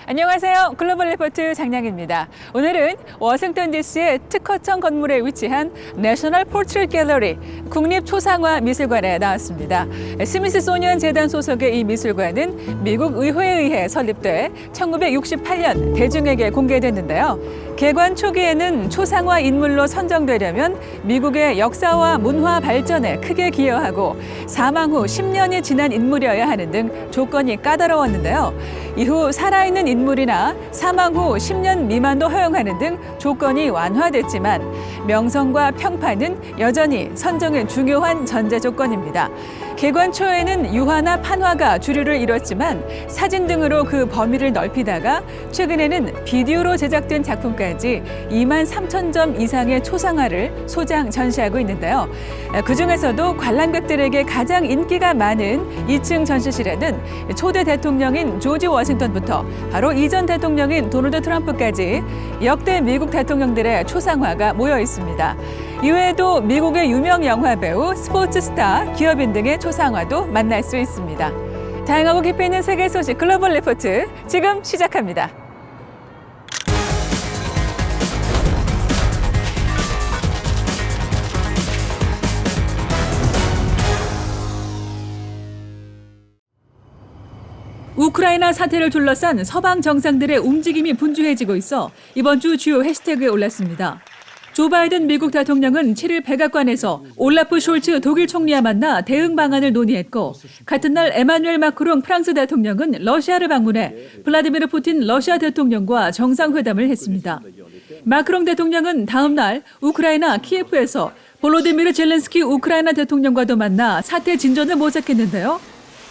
안녕하세요. 글로벌 리포트 장량입니다. 오늘은 워싱턴 DC의 특허청 건물에 위치한 내셔널 포트레이트 갤러리 국립초상화 미술관에 나왔습니다. 스미스소니언 재단 소속의 이 미술관은 미국 의회에 의해 설립돼 1968년 대중에게 공개됐는데요. 개관 초기에는 초상화 인물로 선정되려면 미국의 역사와 문화 발전에 크게 기여하고 사망 후 10년이 지난 인물이어야 하는 등 조건이 까다로웠는데요. 이후 살아있는 인물이나 사망 후 10년 미만도 허용하는 등 조건이 완화됐지만 명성과 평판은 여전히 선정의 중요한 전제 조건입니다. 개관 초에는 유화나 판화가 주류를 이뤘지만 사진 등으로 그 범위를 넓히다가 최근에는 비디오로 제작된 작품까지 2만 3천 점 이상의 초상화를 소장 전시하고 있는데요. 그중에서도 관람객들에게 가장 인기가 많은 2층 전시실에는 초대 대통령인 조지 워싱턴부터 바로 이전 대통령인 도널드 트럼프까지 역대 미국 대통령들의 초상화가 모여 있습니다. 이외에도 미국의 유명 영화배우, 스포츠 스타, 기업인 등의 초상화도 만날 수 있습니다. 다양하고 깊이 있는 세계 소식 글로벌 리포트 지금 시작합니다. 우크라이나 사태를 둘러싼 서방 정상들의 움직임이 분주해지고 있어 이번 주 주요 해시태그에 올랐습니다. 조 바이든 미국 대통령은 7일 백악관에서 올라프 숄츠 독일 총리와 만나 대응 방안을 논의했고 같은 날 에마누엘 마크롱 프랑스 대통령은 러시아를 방문해 블라디미르 푸틴 러시아 대통령과 정상회담을 했습니다. 마크롱 대통령은 다음 날 우크라이나 키예프에서 볼로디미르 젤렌스키 우크라이나 대통령과도 만나 사태 진전을 모색했는데요.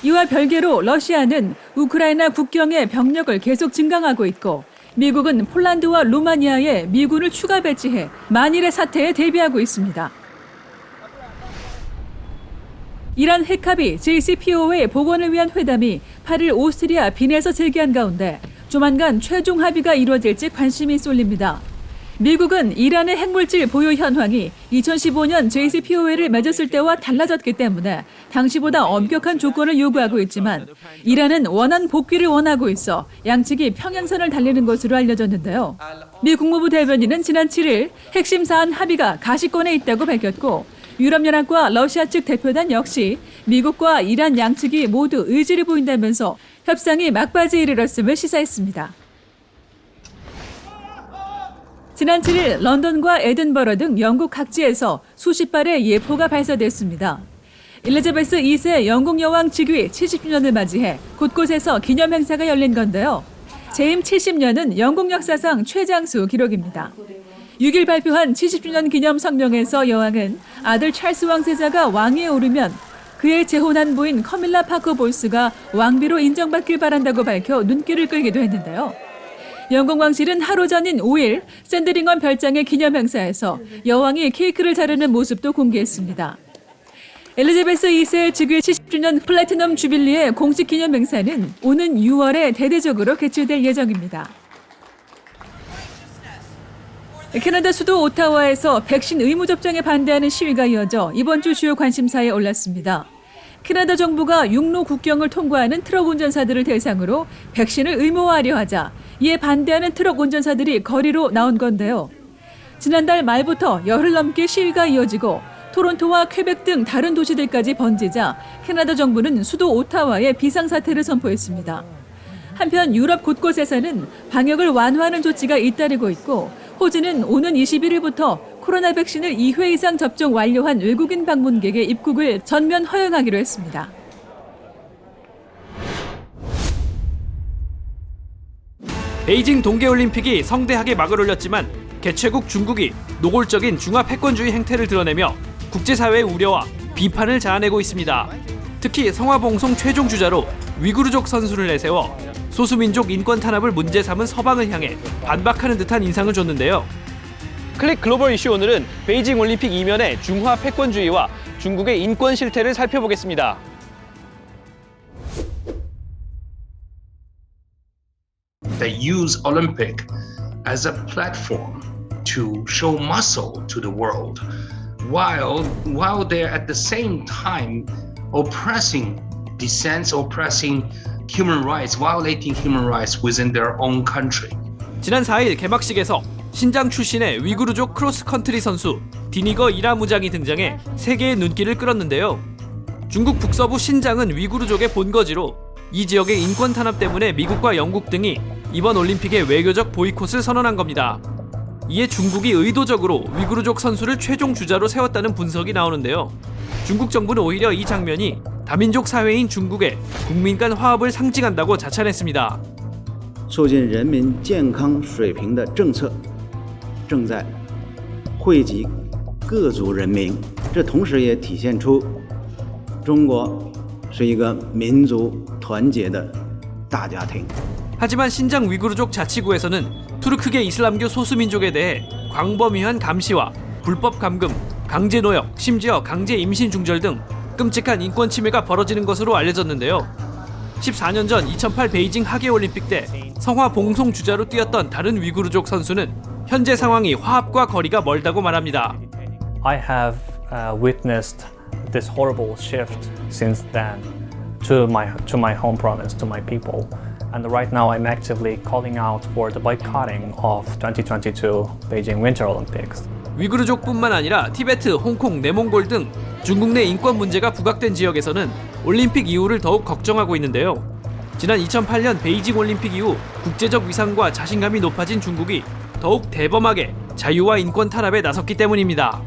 이와 별개로 러시아는 우크라이나 국경에 병력을 계속 증강하고 있고 미국은 폴란드와 루마니아에 미군을 추가 배치해 만일의 사태에 대비하고 있습니다. 이란 핵합의 JCPOA 복원을 위한 회담이 8일 오스트리아 빈에서 재개한 가운데 조만간 최종 합의가 이루어질지 관심이 쏠립니다. 미국은 이란의 핵물질 보유 현황이 2015년 JCPOA를 맺었을 때와 달라졌기 때문에 당시보다 엄격한 조건을 요구하고 있지만 이란은 원한 복귀를 원하고 있어 양측이 평행선을 달리는 것으로 알려졌는데요. 미 국무부 대변인은 지난 7일 핵심 사안 합의가 가시권에 있다고 밝혔고 유럽연합과 러시아 측 대표단 역시 미국과 이란 양측이 모두 의지를 보인다면서 협상이 막바지에 이르렀음을 시사했습니다. 지난 7일 런던과 에든버러 등 영국 각지에서 수십 발의 예포가 발사됐습니다. 엘리자베스 2세 영국 여왕 즉위 70주년을 맞이해 곳곳에서 기념 행사가 열린 건데요. 재임 70년은 영국 역사상 최장수 기록입니다. 6일 발표한 70주년 기념 성명에서 여왕은 아들 찰스 왕세자가 왕위에 오르면 그의 재혼한 부인 커밀라 파커 볼스가 왕비로 인정받길 바란다고 밝혀 눈길을 끌기도 했는데요. 영국 왕실은 하루 전인 5일 샌드링엄 별장의 기념 행사에서 여왕이 케이크를 자르는 모습도 공개했습니다. 엘리자베스 2세 즉위 70주년 플래티넘 주빌리의 공식 기념 행사는 오는 6월에 대대적으로 개최될 예정입니다. 캐나다 수도 오타와에서 백신 의무 접종에 반대하는 시위가 이어져 이번 주 주요 관심사에 올랐습니다. 캐나다 정부가 육로 국경을 통과하는 트럭 운전사들을 대상으로 백신을 의무화하려 하자 이에 반대하는 트럭 운전사들이 거리로 나온 건데요. 지난달 말부터 열흘 넘게 시위가 이어지고 토론토와 퀘벡 등 다른 도시들까지 번지자 캐나다 정부는 수도 오타와에 비상사태를 선포했습니다. 한편 유럽 곳곳에서는 방역을 완화하는 조치가 잇따르고 있고 호주는 오는 21일부터 코로나 백신을 2회 이상 접종 완료한 외국인 방문객의 입국을 전면 허용하기로 했습니다. 베이징 동계올림픽이 성대하게 막을 올렸지만 개최국 중국이 노골적인 중화 패권주의 행태를 드러내며 국제사회의 우려와 비판을 자아내고 있습니다. 특히 성화봉송 최종 주자로 위구르족 선수를 내세워 소수민족 인권 탄압을 문제 삼은 서방을 향해 반박하는 듯한 인상을 줬는데요. 클릭 글로벌 이슈 오늘은 베이징 올림픽 이면의 중화 패권주의와 중국의 인권 실태를 살펴보겠습니다. They use Olympic as a platform to show muscle to the world, while they're at the same time oppressing dissents, oppressing violating human rights within their own country. 지난 4일 개막식에서 신장 출신의 위구르족 크로스컨트리 선수 디니거 이라무장이 등장해 세계의 눈길을 끌었는데요. 중국 북서부 신장은 위구르족의 본거지로 이 지역의 인권 탄압 때문에 미국과 영국 등이 이번 올림픽의 외교적 보이콧을 선언한 겁니다. 이에 중국이 의도적으로 위구르족 선수를 최종 주자로 세웠다는 분석이 나오는데요. 중국 정부는 오히려 이 장면이 다민족 사회인 중국의 국민 간 화합을 상징한다고 자찬했습니다. 促进人民健康水平的政策正在惠及各族人民，这同时也体现出中国是一个民族团结的大家庭。 하지만 신장 위구르족 자치구에서는 투르크계 이슬람교 소수민족에 대해 광범위한 감시와 불법 감금, 강제 노역, 심지어 강제 임신 중절 등 끔찍한 인권 침해가 벌어지는 것으로 알려졌는데요. 14년 전 2008 베이징 하계올림픽 때 성화 봉송 주자로 뛰었던 다른 위구르족 선수는 현재 상황이 화합과 거리가 멀다고 말합니다. I have witnessed this horrible shift since then to my home province, to my people. And right now I'm actively calling out for the boycotting of 2022 Beijing Winter Olympics. 위구르족뿐만 아니라 티베트, 홍콩, 내몽골 등 중국 내 인권 문제가 부각된 지역에서는 올림픽 이후를 더욱 걱정하고 있는데요. 지난 2008년 베이징 올림픽 이후 국제적 위상과 자신감이 높아진 중국이 더욱 대범하게 자유와 인권 탄압에 나섰기 때문입니다.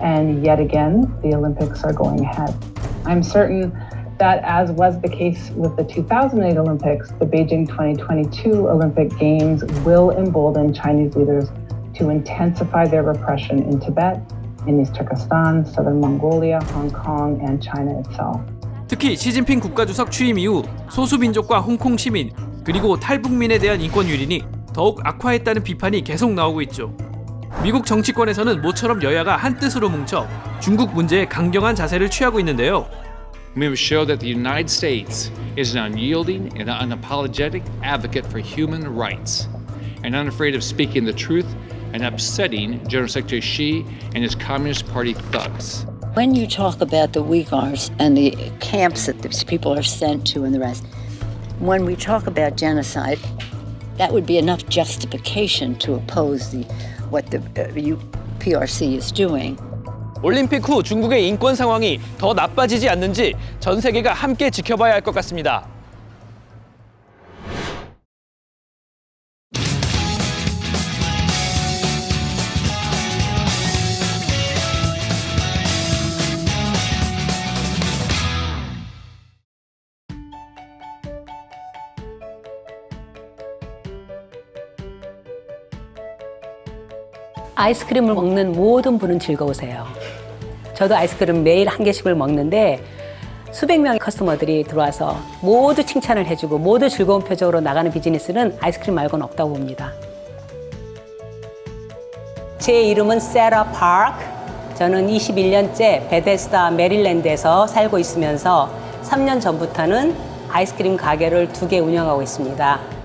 And yet again, the Olympics are going ahead. I'm certain that, as was the case with the 2008 Olympics, the Beijing 2022 Olympic Games will embolden Chinese leaders to intensify their repression in Tibet, in East Turkestan, Southern Mongolia, Hong Kong, and China itself. 특히 시진핑 국가주석 취임 이후 소수민족과 홍콩 시민 그리고 탈북민에 대한 인권 유린이 더욱 악화했다는 비판이 계속 나오고 있죠. 미국 정치권에서는 모처럼 여야가 한뜻으로 뭉쳐 중국 문제에 강경한 자세를 취하고 있는데요. We must show that the United States is an unyielding and unapologetic advocate for human rights and unafraid of speaking the truth and upsetting General Secretary Xi and his Communist Party thugs. When you talk about the Uyghurs and the camps that these people are sent to and the rest, when we talk about genocide, that would be enough justification to oppose what the PRC is doing. 올림픽 후 중국의 인권 상황이 더 나빠지지 않는지 전 세계가 함께 지켜봐야 할 것 같습니다. 아이스크림을 먹는 모든 분은 즐거우세요. 저도 아이스크림 매일 한 개씩을 먹는데 수백 명의 커스터머들이 들어와서 모두 칭찬을 해주고 모두 즐거운 표정으로 나가는 비즈니스는 아이스크림 말고는 없다고 봅니다. 제 이름은 세라 파크. 저는 21년째 베데스다 메릴랜드에서 살고 있으면서 3년 전부터는 아이스크림 가게를 2개 운영하고 있습니다.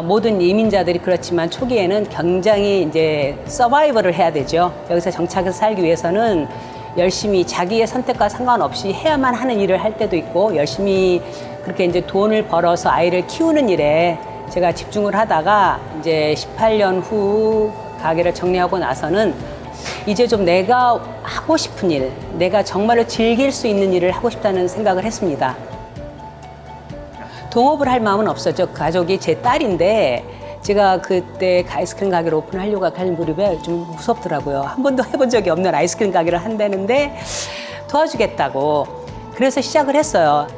모든 이민자들이 그렇지만 초기에는 굉장히 이제 서바이벌을 해야 되죠. 여기서 정착해서 살기 위해서는 열심히 자기의 선택과 상관없이 해야만 하는 일을 할 때도 있고 열심히 그렇게 이제 돈을 벌어서 아이를 키우는 일에 제가 집중을 하다가 이제 18년 후 가게를 정리하고 나서는 이제 좀 내가 하고 싶은 일, 내가 정말로 즐길 수 있는 일을 하고 싶다는 생각을 했습니다. 동업을 할 마음은 없었죠. 가족이 제 딸인데 제가 그때 아이스크림 가게를 오픈하려고 할 무렵에 좀 무섭더라고요. 한 번도 해본 적이 없는 아이스크림 가게를 한다는데 도와주겠다고. 그래서 시작을 했어요.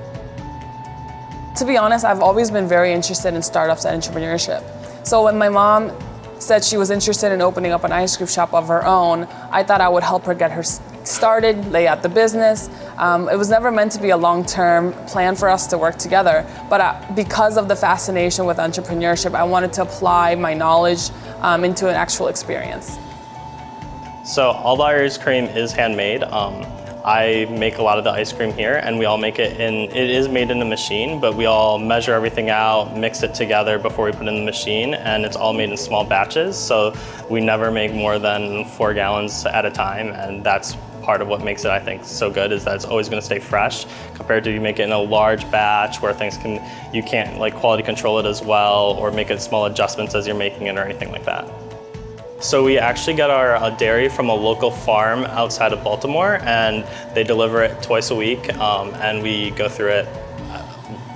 To be honest, I've always been very interested in startups and entrepreneurship. So when my mom said she was interested in opening up an ice cream shop of her own, I thought I would help her get her started, lay out the business. It was never meant to be a long-term plan for us to work together, but because of the fascination with entrepreneurship, I wanted to apply my knowledge into an actual experience. So all the ice cream is handmade. I make a lot of the ice cream here, and we all make it it is made in a machine, but we all measure everything out, mix it together before we put it in the machine, and it's all made in small batches, so we never make more than 4 gallons at a time, and that's part of what makes it, I think, so good is that it's always going to stay fresh compared to you make it in a large batch where you can't like quality control it as well or make it small adjustments as you're making it or anything like that. So we actually get our dairy from a local farm outside of Baltimore, and they deliver it twice a week, and we go through it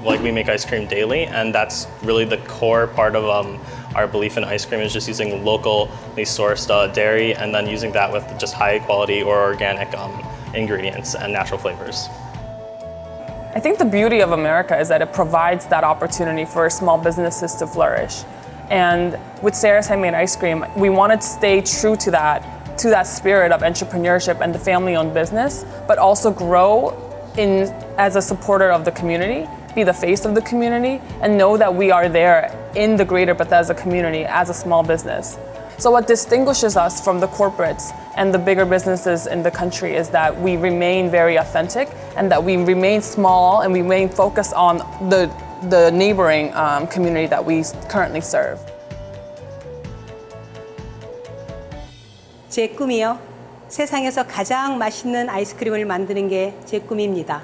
like we make ice cream daily, and that's really the core part of our belief in ice cream is just using locally sourced dairy and then using that with just high quality or organic ingredients and natural flavors. I think the beauty of America is that it provides that opportunity for small businesses to flourish. And with Sarah's Handmade Ice Cream, we wanted to stay true to that spirit of entrepreneurship and the family-owned business, but also grow as a supporter of the community, be the face of the community, and know that we are there in the greater Bethesda community as a small business. So what distinguishes us from the corporates and the bigger businesses in the country is that we remain very authentic and that we remain small and we remain focused on the neighboring community that we currently serve. 제 꿈이요. 세상에서 가장 맛있는 아이스크림을 만드는 게 제 꿈입니다.